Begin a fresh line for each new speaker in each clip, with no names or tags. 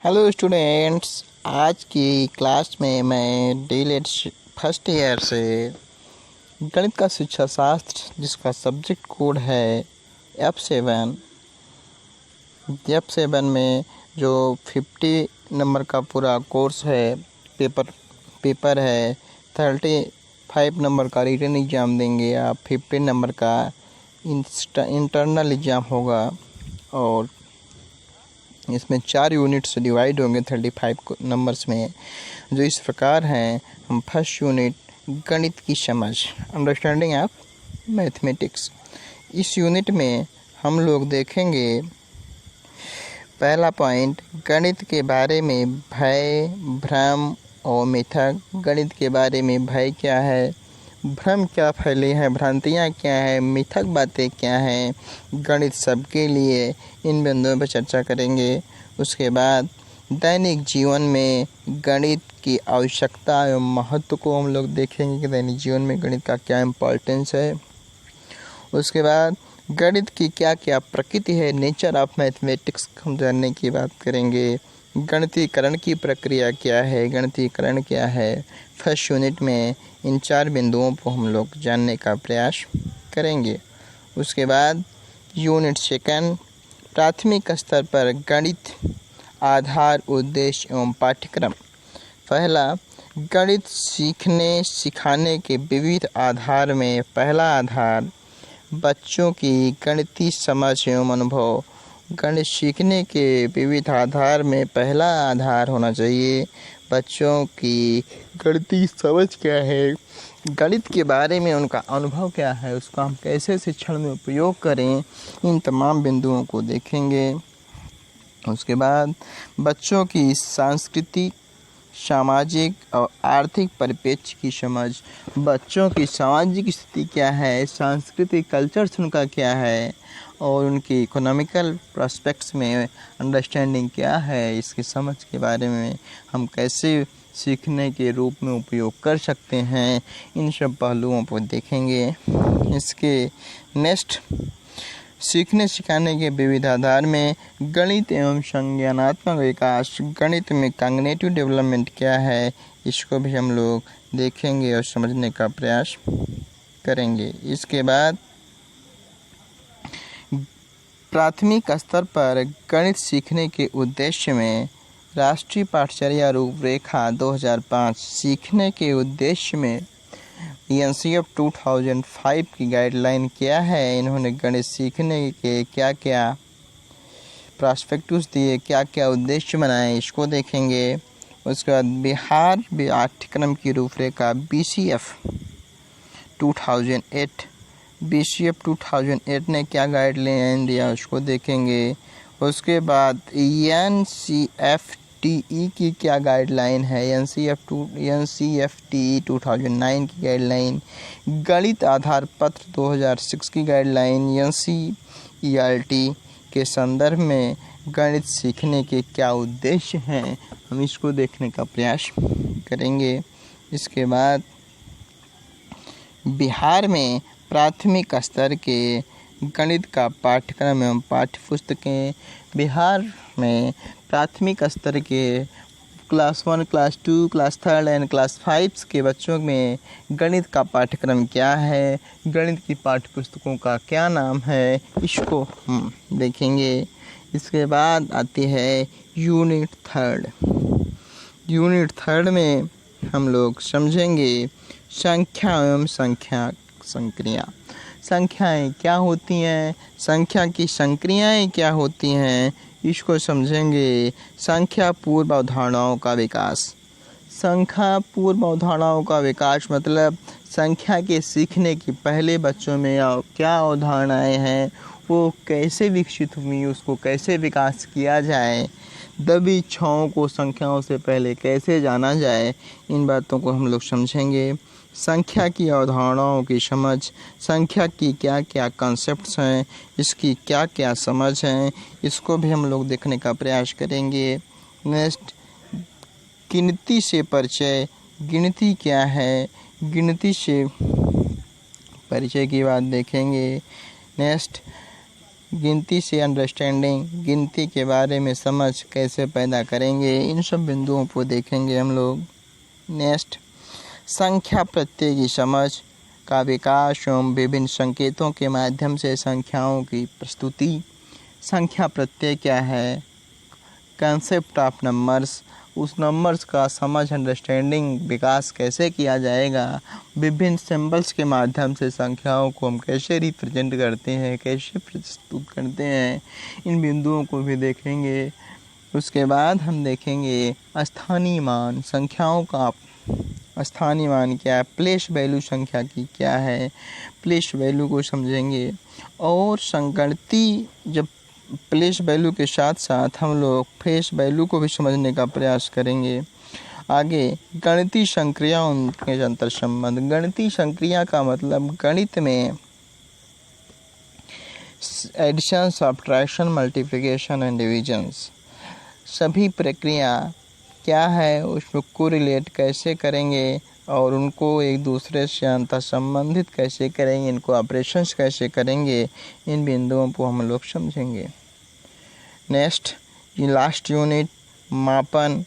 Hello students, आज की class में मैं डीलेट फर्स्ट ईयर से गणित का शिक्षा शास्त्र जिसका सब्जेक्ट कोड है F7 में जो 50 नंबर का पूरा कोर्स है, पेपर है। 35 नंबर का रिटन एग्ज़ाम देंगे आप, 15 नंबर का इंटरनल एग्ज़ाम होगा और इसमें 4 यूनिट्स डिवाइड होंगे 35 नंबर्स में, जो इस प्रकार हैं। हम फर्स्ट यूनिट गणित की समझ, अंडरस्टैंडिंग ऑफ मैथमेटिक्स। इस यूनिट में हम लोग देखेंगे पहला पॉइंट, गणित के बारे में भय, भ्रम और मिथक। गणित के बारे में भय क्या है, भ्रम क्या फैले हैं, भ्रांतियाँ क्या हैं, मिथक बातें क्या हैं, गणित सबके लिए, इन बिंदुओं पर चर्चा करेंगे। उसके बाद दैनिक जीवन में गणित की आवश्यकता एवं महत्व को हम लोग देखेंगे कि दैनिक जीवन में गणित का क्या इम्पोर्टेंस है। उसके बाद गणित की क्या क्या प्रकृति है, नेचर ऑफ मैथमेटिक्स हम जानने की बात करेंगे। गणितीकरण की प्रक्रिया क्या है, गणितीकरण क्या है। फर्स्ट यूनिट में इन 4 बिंदुओं को हम लोग जानने का प्रयास करेंगे। उसके बाद यूनिट सेकंड, प्राथमिक स्तर पर गणित, आधार, उद्देश्य एवं पाठ्यक्रम। पहला, गणित सीखने सिखाने के विविध आधार में पहला आधार बच्चों की गणितीय समझ एवं अनुभव। गणित सीखने के विविध आधार में पहला आधार होना चाहिए बच्चों की गणितीय समझ क्या है, गणित के बारे में उनका अनुभव क्या है, उसका हम कैसे शिक्षण में उपयोग करें, इन तमाम बिंदुओं को देखेंगे। उसके बाद बच्चों की सांस्कृतिक, सामाजिक और आर्थिक परिप्रेक्ष्य की समझ। बच्चों की सामाजिक स्थिति क्या है, सांस्कृतिक कल्चर्स उनका क्या है और उनकी इकोनॉमिकल प्रोस्पेक्ट्स में अंडरस्टैंडिंग क्या है, इसकी समझ के बारे में हम कैसे सीखने के रूप में उपयोग कर सकते हैं, इन सब पहलुओं को देखेंगे। इसके नेक्स्ट, सीखने सिखाने के विविध आधार में गणित एवं संज्ञानात्मक विकास। गणित में कॉग्निटिव डेवलपमेंट क्या है, इसको भी हम लोग देखेंगे और समझने का प्रयास करेंगे। इसके बाद प्राथमिक स्तर पर गणित सीखने के उद्देश्य में राष्ट्रीय पाठचर्या रूपरेखा 2005 सीखने के उद्देश्य में NCF 2005 की गाइडलाइन क्या है, इन्होंने गणित सीखने के क्या क्या प्रॉस्पेक्टस दिए, क्या क्या उद्देश्य बनाए, इसको देखेंगे। उसके बाद बिहार पाठ्यक्रम की रूपरेखा BCF 2008 ने क्या गाइडलाइन दिया, उसको देखेंगे। उसके बाद NCFTE की क्या गाइडलाइन है, NCFTE 2009 की गाइडलाइन, गणित आधार पत्र 2006 की गाइडलाइन, NCERT के संदर्भ में गणित सीखने के क्या उद्देश्य हैं, हम इसको देखने का प्रयास करेंगे। इसके बाद बिहार में प्राथमिक स्तर के गणित का पाठ्यक्रम एवं पाठ्यपुस्तकें। बिहार में प्राथमिक स्तर के class 1, class 2, class 3 and class 5 के बच्चों में गणित का पाठ्यक्रम क्या है, गणित की पाठ्यपुस्तकों का क्या नाम है, इसको हम देखेंगे। इसके बाद आती है यूनिट थर्ड में हम लोग समझेंगे संख्या एवं संक्रिया। संख्याएं क्या होती हैं, संख्या की संक्रियाएं क्या होती हैं, इसको समझेंगे। संख्या पूर्व अवधारणाओं का विकास। संख्या पूर्व अवधारणाओं का विकास मतलब संख्या के सीखने के पहले बच्चों में क्या अवधारणाएं हैं, वो कैसे विकसित हुई, उसको कैसे विकास किया जाए, दबी इच्छाओं को संख्याओं से पहले कैसे जाना जाए, इन बातों को हम लोग समझेंगे। संख्या की अवधारणाओं की समझ, संख्या की क्या क्या कॉन्सेप्ट्स हैं, इसकी क्या क्या समझ हैं, इसको भी हम लोग देखने का प्रयास करेंगे। नेक्स्ट, गिनती से परिचय। गिनती क्या है, गिनती से परिचय की बात देखेंगे। नेक्स्ट, गिनती से अंडरस्टैंडिंग, गिनती के बारे में समझ कैसे पैदा करेंगे, इन सब बिंदुओं को देखेंगे हम लोग। नेक्स्ट, संख्या प्रत्यय की समझ का विकास एवं विभिन्न संकेतों के माध्यम से संख्याओं की प्रस्तुति। संख्या प्रत्यय क्या है, कंसेप्ट ऑफ नंबर्स, उस नंबर्स का समझ अंडरस्टैंडिंग विकास कैसे किया जाएगा, विभिन्न सिंबल्स के माध्यम से संख्याओं को हम कैसे रिप्रेजेंट करते हैं, कैसे प्रस्तुत करते हैं, इन बिंदुओं को भी देखेंगे। उसके बाद हम देखेंगे स्थानीय मान, संख्याओं का स्थानीय मान क्या है, प्लेस वैल्यू संख्या की क्या है, प्लेस वैल्यू को समझेंगे। और संगणती, जब प्लेस वैल्यू के साथ साथ हम लोग फेस वैल्यू को भी समझने का प्रयास करेंगे। आगे गणितीय संक्रिया, उनके अंतर संबंध। गणितीय संक्रिया का मतलब गणित में addition, subtraction, multiplication and divisions, सभी प्रक्रिया क्या है, उसको कोरिलेट कैसे करेंगे और उनको एक दूसरे से अंतर संबंधित कैसे करेंगे, इनको ऑपरेशंस कैसे करेंगे, इन बिंदुओं को हम लोग समझेंगे। नेक्स्ट, ये लास्ट यूनिट मापन,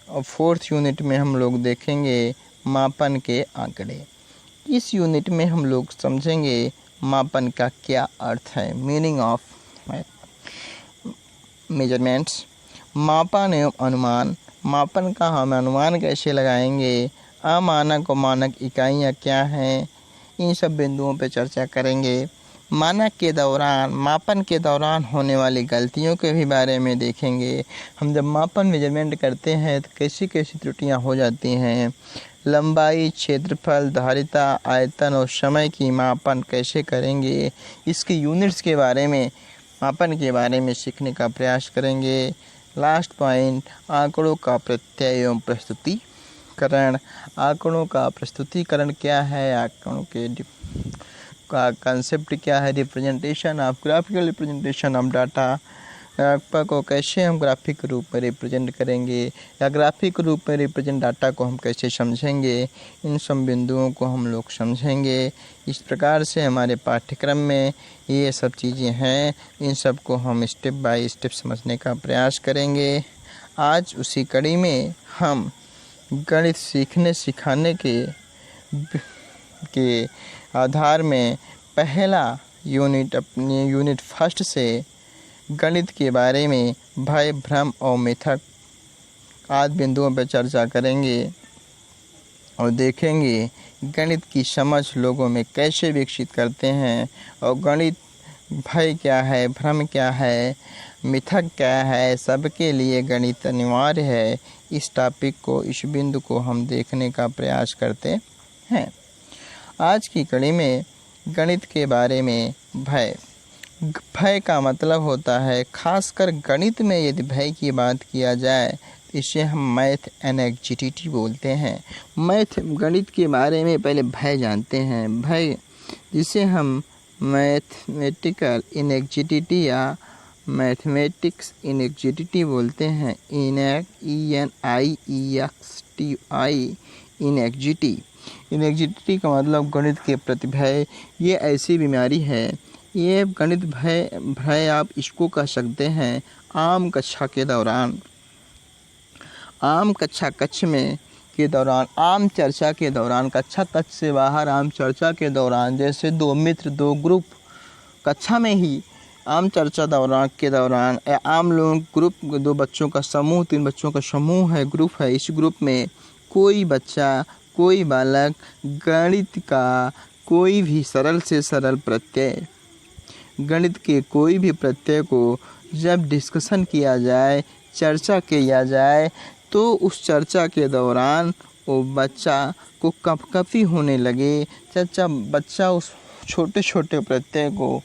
और फोर्थ यूनिट में हम लोग देखेंगे मापन के आंकड़े। इस यूनिट में हम लोग समझेंगे मापन का क्या अर्थ है, मीनिंग ऑफ मेजरमेंट्स। मापन एवं अनुमान, मापन का हम अनुमान कैसे लगाएंगे, अमानक और मानक इकाइयाँ क्या हैं, इन सब बिंदुओं पर चर्चा करेंगे। मानक के दौरान, मापन के दौरान होने वाली गलतियों के भी बारे में देखेंगे। हम जब मापन मेजरमेंट करते हैं तो कैसी कैसी त्रुटियां हो जाती हैं, लंबाई, क्षेत्रफल, धारिता, आयतन और समय की मापन कैसे करेंगे, इसकी यूनिट्स के बारे में, मापन के बारे में सीखने का प्रयास करेंगे। लास्ट पॉइंट, आंकड़ों का प्रत्यय एवं प्रस्तुतिकरण। आंकड़ों का प्रस्तुतिकरण क्या है, आंकड़ों के का कंसेप्ट क्या है, representation of, graphical representation of data, को कैसे हम ग्राफिक रूप में रिप्रेजेंट करेंगे या ग्राफिक रूप में रिप्रेजेंट डाटा को हम कैसे समझेंगे, इन सब बिंदुओं को हम लोग समझेंगे। इस प्रकार से हमारे पाठ्यक्रम में ये सब चीज़ें हैं, इन सब को हम स्टेप बाय स्टेप समझने का प्रयास करेंगे। आज उसी कड़ी में हम गणित सीखने सिखाने के आधार में पहला यूनिट, अपने यूनिट फर्स्ट से गणित के बारे में भय, भ्रम और मिथक आदि बिंदुओं पर चर्चा करेंगे और देखेंगे गणित की समझ लोगों में कैसे विकसित करते हैं, और गणित भय क्या है, भ्रम क्या है, मिथक क्या है, सबके लिए गणित अनिवार्य है। इस टॉपिक को, इस बिंदु को हम देखने का प्रयास करते हैं। आज की कड़ी में गणित के बारे में भय। भय का मतलब होता है, खासकर गणित में यदि भय की बात किया जाए, इसे हम मैथ एनेक्जिटी बोलते हैं। मैथ, गणित के बारे में पहले भय जानते हैं। भय जिसे हम मैथमेटिकल इनेक्जिटी या मैथमेटिक्स इनेक्जिटी बोलते हैं। ENIEXTI, इनेक्जिटी। इनेक्जिटी का मतलब गणित के प्रति भय। ये ऐसी बीमारी है, ये गणित भय आप इसको कह सकते हैं आम कक्षा के दौरान, आम कक्षा कक्ष में के दौरान, आम चर्चा के दौरान, कक्षा कक्ष से बाहर आम चर्चा के दौरान, जैसे दो मित्र, दो ग्रुप कक्षा में ही आम चर्चा के दौरान या आम लोग ग्रुप, दो बच्चों का समूह, तीन बच्चों का समूह है, ग्रुप है, इस ग्रुप में कोई बच्चा, कोई बालक गणित का कोई भी सरल से सरल प्रत्यय, गणित के कोई भी प्रत्यय को जब डिस्कशन किया जाए, चर्चा किया जाए, तो उस चर्चा के दौरान वो बच्चा को कँपकँपी होने लगे। बच्चा उस छोटे छोटे प्रत्यय को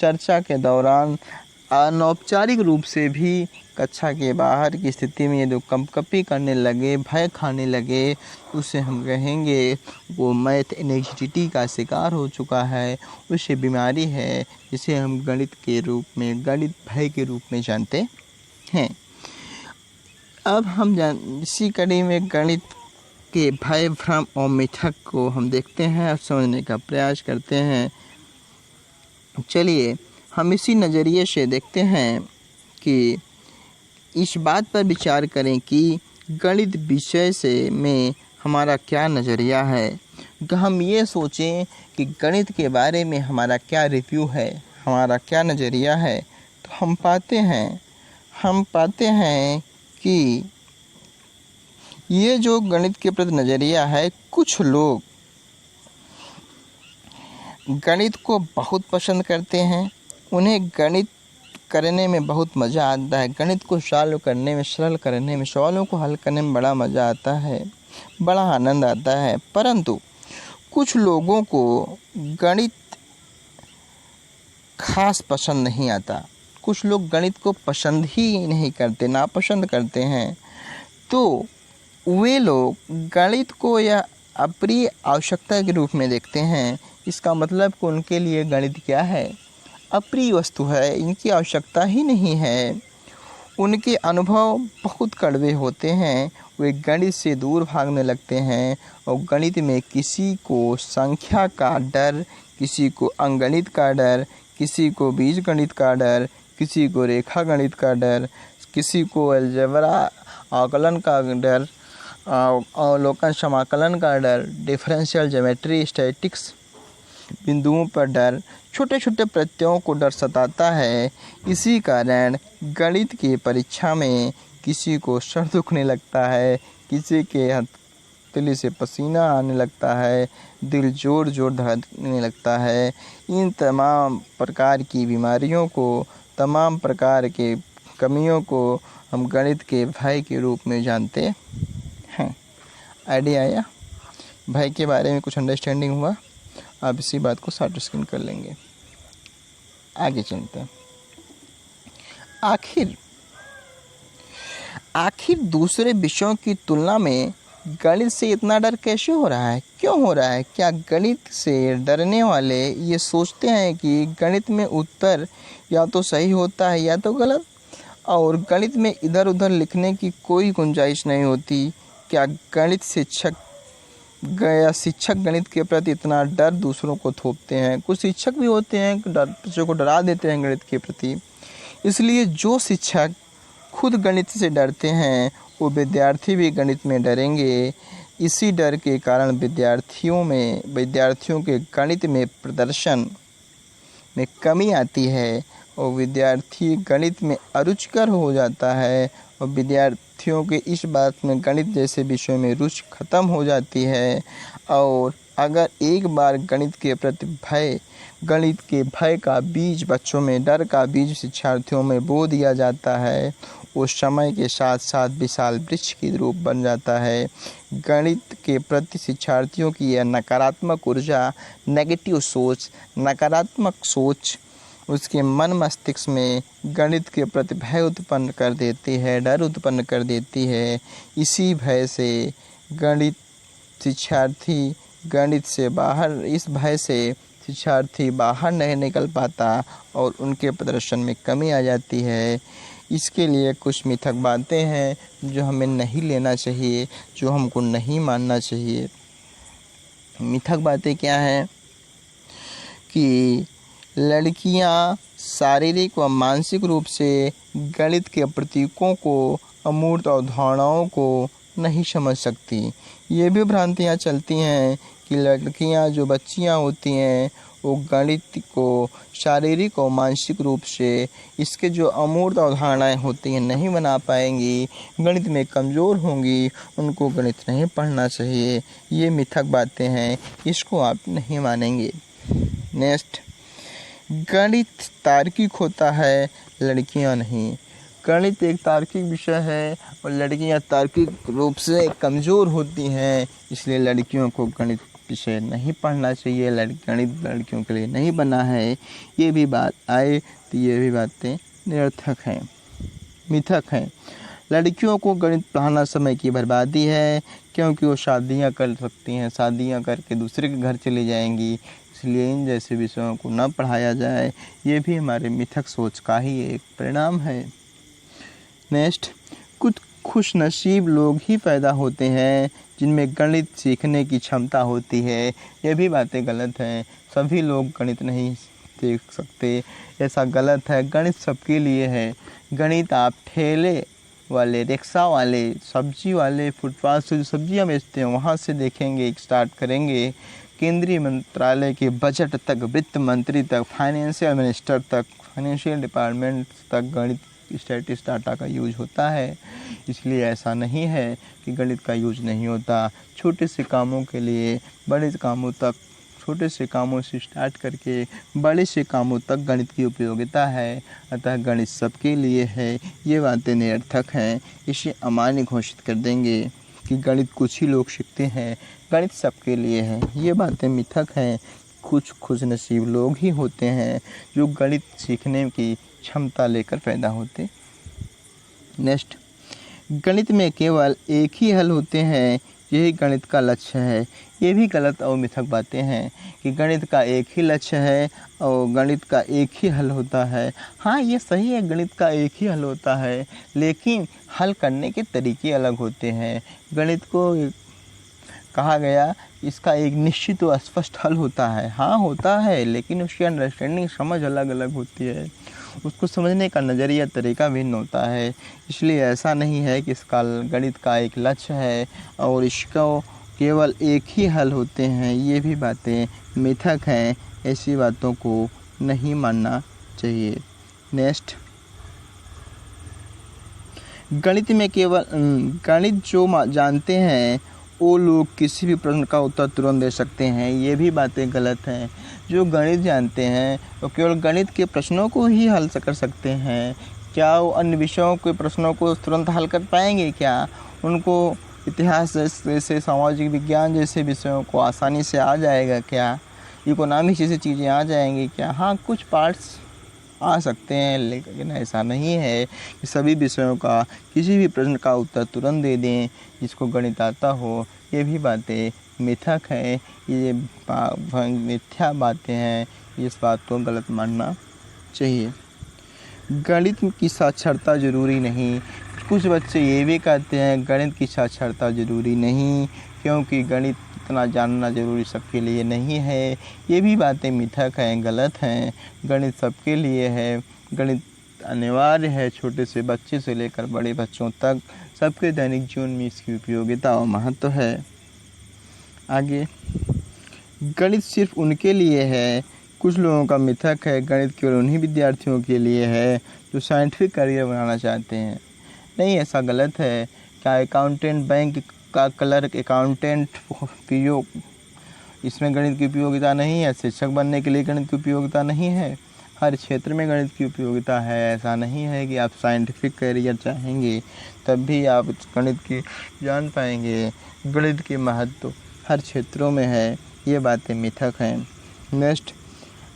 चर्चा के दौरान अनौपचारिक रूप से भी कक्षा के बाहर की स्थिति में यदि कँपकँपी करने लगे, भय खाने लगे, उसे हम कहेंगे वो मैथ एनेक्जिटी का शिकार हो चुका है, उसे बीमारी है, जिसे हम गणित के रूप में, गणित भय के रूप में जानते हैं। अब हम इसी कड़ी में गणित के भय, भ्रम और मिथक को हम देखते हैं और समझने का प्रयास करते हैं। चलिए हम इसी नज़रिए से देखते हैं कि इस बात पर विचार करें कि गणित विषय से में हमारा क्या नज़रिया है। हम ये सोचें कि गणित के बारे में हमारा क्या रिव्यू है, हमारा क्या नज़रिया है, तो हम पाते हैं कि ये जो गणित के प्रति नज़रिया है, कुछ लोग गणित को बहुत पसंद करते हैं, उन्हें गणित करने में बहुत मज़ा आता है, गणित को सरल करने में सवालों को हल करने में बड़ा मज़ा आता है, बड़ा आनंद आता है। परंतु कुछ लोगों को गणित खास पसंद नहीं आता, कुछ लोग गणित को पसंद ही नहीं करते, नापसंद करते हैं। तो वे लोग गणित को या अप्रिय आवश्यकता के रूप में देखते हैं। इसका मतलब कि उनके लिए गणित क्या है, अप्रिय वस्तु है, इनकी आवश्यकता ही नहीं है। उनके अनुभव बहुत कड़वे होते हैं, वे गणित से दूर भागने लगते हैं और गणित में किसी को संख्या का डर, किसी को अंकगणित का डर, किसी को बीजगणित का डर, किसी को रेखा गणित का डर, किसी को अलजेब्रा आकलन का डर, अवलोकन समाकलन का डर, डिफरेंशियल ज्योमेट्री, स्टैटिक्स बिंदुओं पर डर, छोटे छोटे प्रत्ययों को डर सताता है। इसी कारण गणित की परीक्षा में किसी को सर दुखने लगता है, किसी के हथेली से पसीना आने लगता है, दिल जोर जोर धड़कने लगता है। इन तमाम प्रकार की बीमारियों को, तमाम प्रकार के कमियों को हम गणित के भय के रूप में जानते हैं। आइडिया आया? भय के बारे में कुछ अंडरस्टैंडिंग हुआ? आप इसी बात को शॉर्ट स्क्रीन कर लेंगे। आगे चलते हैं। आखिर दूसरे विषयों की तुलना में गणित से इतना डर कैसे हो रहा है, क्यों हो रहा है? क्या गणित से डरने वाले ये सोचते हैं कि गणित में उत्तर या तो सही होता है या तो गलत, और गणित में इधर उधर लिखने की कोई गुंजाइश नहीं होती? क्या शिक्षक गणित के प्रति इतना डर दूसरों को थोपते हैं? कुछ शिक्षक भी होते हैं बच्चों को डरा देते हैं गणित के प्रति। इसलिए जो शिक्षक खुद गणित से डरते हैं, वो विद्यार्थी भी गणित में डरेंगे। इसी डर के कारण विद्यार्थियों के गणित में प्रदर्शन में कमी आती है और विद्यार्थी गणित में अरुचिकर हो जाता है और विद्यार्थियों के इस बात में गणित जैसे विषयों में रुचि खत्म हो जाती है। और अगर एक बार गणित के भय का बीज बच्चों में, डर का बीज शिक्षार्थियों में बो दिया जाता है, वो समय के साथ साथ विशाल वृक्ष की रूप बन जाता है। गणित के प्रति शिक्षार्थियों की यह नकारात्मक ऊर्जा, नेगेटिव सोच, नकारात्मक सोच उसके मन मस्तिष्क में गणित के प्रति भय उत्पन्न कर देती है, डर उत्पन्न कर देती है। इसी भय से इस भय से शिक्षार्थी बाहर नहीं निकल पाता और उनके प्रदर्शन में कमी आ जाती है। इसके लिए कुछ मिथक बातें हैं जो हमें नहीं लेना चाहिए, जो हमको नहीं मानना चाहिए। मिथक बातें क्या हैं कि लड़कियां शारीरिक व मानसिक रूप से गणित के प्रतीकों को, अमूर्त अवधारणाओं को नहीं समझ सकती। ये भी भ्रांतियाँ चलती हैं कि लड़कियां जो बच्चियां होती हैं वो गणित को शारीरिक और मानसिक रूप से इसके जो अमूर्त अवधारणाएँ होती हैं नहीं बना पाएंगी, गणित में कमज़ोर होंगी, उनको गणित नहीं पढ़ना चाहिए। ये मिथक बातें हैं, इसको आप नहीं मानेंगे। नेक्स्ट, गणित तार्किक होता है, लड़कियां नहीं। गणित एक तार्किक विषय है और लड़कियां तार्किक रूप से कमज़ोर होती हैं, इसलिए लड़कियों को गणित विषय नहीं पढ़ना चाहिए। गणित लड़कियों के लिए नहीं बना है। ये भी बात आए तो ये भी बातें निरर्थक हैं, मिथक हैं। लड़कियों को गणित पढ़ाना समय की बर्बादी है, क्योंकि वो शादियां कर सकती हैं, शादियां करके दूसरे के घर चली जाएंगी, इसलिए इन जैसे विषयों को न पढ़ाया जाए। ये भी हमारे मिथक सोच का ही एक परिणाम है। नेक्स्ट, कुछ खुशनसीब लोग ही पैदा होते हैं जिनमें गणित सीखने की क्षमता होती है। ये भी बातें गलत हैं। सभी लोग गणित नहीं देख सकते, ऐसा गलत है। गणित सबके लिए है। गणित आप ठेले वाले, रिक्शा वाले, सब्जी वाले, फुटपाथ से जो सब्जियां बेचते हैं वहाँ से देखेंगे, स्टार्ट करेंगे। केंद्रीय मंत्रालय के बजट तक, वित्त मंत्री तक, फाइनेंशियल मिनिस्टर तक, फाइनेंशियल डिपार्टमेंट तक गणित स्टैटिस्टिक्स डाटा का यूज होता है। इसलिए ऐसा नहीं है कि गणित का यूज नहीं होता। छोटे से कामों के लिए बड़े कामों तक, छोटे से कामों से स्टार्ट करके बड़े से कामों तक गणित की उपयोगिता है। अतः गणित सबके लिए है। ये बातें निरर्थक हैं, इसे अमान्य घोषित कर देंगे कि गणित कुछ ही लोग सीखते हैं, गणित सबके लिए है। ये बातें मिथक हैं। कुछ खुशनसीब लोग ही होते हैं जो गणित सीखने की क्षमता लेकर पैदा होते। नेक्स्ट, गणित में केवल एक ही हल होते हैं, यही गणित का लक्ष्य है। ये भी गलत और मिथक बातें हैं कि गणित का एक ही लक्ष्य है और गणित का एक ही हल होता है। हाँ, ये सही है, गणित का एक ही हल होता है, लेकिन हल करने के तरीके अलग होते हैं। गणित को कहा गया इसका एक निश्चित व स्पष्ट हल होता है। हाँ, होता है, लेकिन उसकी अंडरस्टैंडिंग, समझ अलग अलग होती है। उसको समझने का नज़रिया, तरीका भिन्न होता है। इसलिए ऐसा नहीं है कि इसका गणित का एक लक्ष्य है और इसका केवल एक ही हल होते हैं। ये भी बातें मिथक हैं। ऐसी बातों को नहीं मानना चाहिए। नेक्स्ट, गणित में केवल गणित जो जानते हैं वो लोग किसी भी प्रश्न का उत्तर तुरंत दे सकते हैं। ये भी बातें गलत हैं। जो गणित जानते हैं वो केवल गणित के प्रश्नों को ही हल कर सकते हैं। क्या वो अन्य विषयों के प्रश्नों को तुरंत हल कर पाएंगे? क्या उनको इतिहास जैसे, सामाजिक विज्ञान जैसे विषयों को आसानी से आ जाएगा? क्या इकोनॉमिक्स जैसी चीज़ें आ जाएंगी? क्या हाँ, कुछ पार्ट्स आ सकते हैं, लेकिन ऐसा नहीं है कि सभी विषयों का किसी भी प्रश्न का उत्तर तुरंत दे दें जिसको गणित आता हो। ये भी बातें मिथक हैं, ये मिथ्या बातें हैं। इस बात को गलत मानना चाहिए। गणित की साक्षरता ज़रूरी नहीं। कुछ बच्चे ये भी कहते हैं गणित की साक्षरता ज़रूरी नहीं, क्योंकि गणित इतना जानना ज़रूरी सबके लिए नहीं है। ये भी बातें मिथक हैं, गलत हैं। गणित सबके लिए है। गणित अनिवार्य है। छोटे से बच्चे से लेकर बड़े बच्चों तक सबके दैनिक जीवन में इसकी उपयोगिता और महत्व है। आगे, गणित सिर्फ उनके लिए है। कुछ लोगों का मिथक है गणित केवल उन्हीं विद्यार्थियों के लिए है जो साइंटिफिक करियर बनाना चाहते हैं। नहीं, ऐसा गलत है। क्या अकाउंटेंट, बैंक का क्लर्क, अकाउंटेंट, पीओ, इसमें गणित की उपयोगिता नहीं है? शिक्षक बनने के लिए गणित की उपयोगिता नहीं है? हर क्षेत्र में गणित की उपयोगिता है। ऐसा नहीं है कि आप साइंटिफिक करियर चाहेंगे तब भी आप गणित की जान पाएंगे। गणित के महत्व हर क्षेत्रों में है। ये बातें मिथक हैं। नेक्स्ट,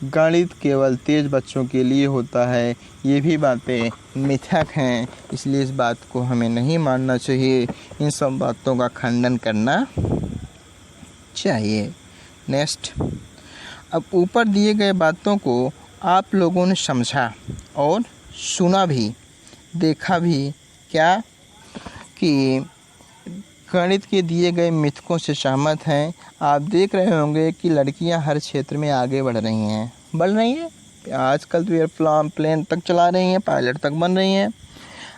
गणित केवल तेज बच्चों के लिए होता है। ये भी बातें मिथक हैं। इसलिए इस बात को हमें नहीं मानना चाहिए। इन सब बातों का खंडन करना चाहिए। नेक्स्ट, अब ऊपर दिए गए बातों को आप लोगों ने समझा और सुना भी, देखा भी क्या कि गणित के दिए गए मिथकों से सहमत हैं। आप देख रहे होंगे कि लड़कियां हर क्षेत्र में आगे बढ़ रही हैं। आजकल तो एयरप्लेन तक चला रही हैं, पायलट तक बन रही हैं।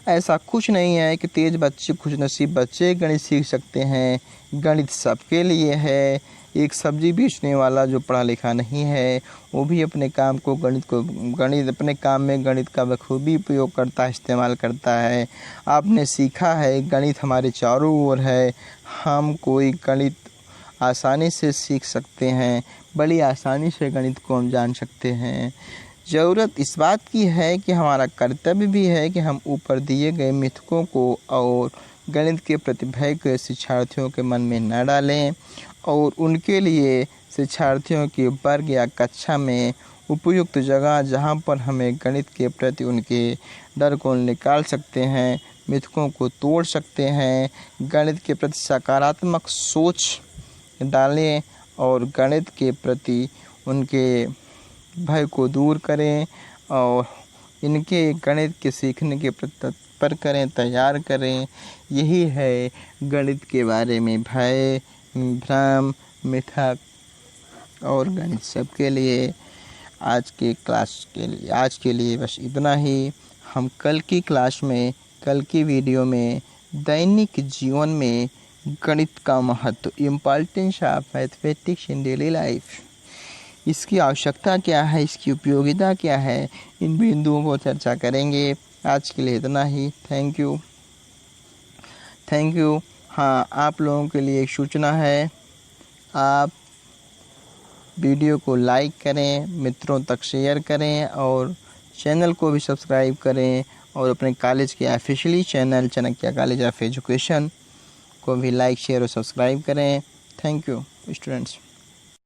ऐसा कुछ नहीं है कि तेज बच्चे, खुशनसीब बच्चे गणित सीख सकते हैं। गणित सबके लिए है। एक सब्जी बेचने वाला जो पढ़ा लिखा नहीं है वो भी अपने काम को गणित अपने काम में गणित का बखूबी उपयोग करता है, इस्तेमाल करता है। आपने सीखा है गणित हमारे चारों ओर है। हम कोई गणित आसानी से सीख सकते हैं, बड़ी आसानी से गणित को हम जान सकते हैं। ज़रूरत इस बात की है कि हमारा कर्तव्य भी है कि हम ऊपर दिए गए मिथकों को और गणित के प्रति भय को शिक्षार्थियों के मन में न डालें और उनके लिए शिक्षार्थियों की वर्ग या कक्षा में उपयुक्त जगह जहां पर हमें गणित के प्रति उनके डर को निकाल सकते हैं, मिथकों को तोड़ सकते हैं, गणित के प्रति सकारात्मक सोच डालें और गणित के प्रति उनके भय को दूर करें और इनके गणित के सीखने के प्रति तत्पर करें, तैयार करें। यही है गणित के बारे में भय, भ्रम, मिथक और गणित सबके लिए। आज के लिए बस इतना ही। हम कल की क्लास में, कल की वीडियो में दैनिक जीवन में गणित का महत्व, importance of mathematics in daily life, इसकी आवश्यकता क्या है, इसकी उपयोगिता क्या है, इन बिंदुओं को चर्चा करेंगे। आज के लिए इतना ही। Thank you. हाँ, आप लोगों के लिए एक सूचना है, आप वीडियो को लाइक करें, मित्रों तक शेयर करें और चैनल को भी सब्सक्राइब करें और अपने कॉलेज के officially channel Chanakya college of education को भी लाइक, शेयर और सब्सक्राइब करें। Thank you students.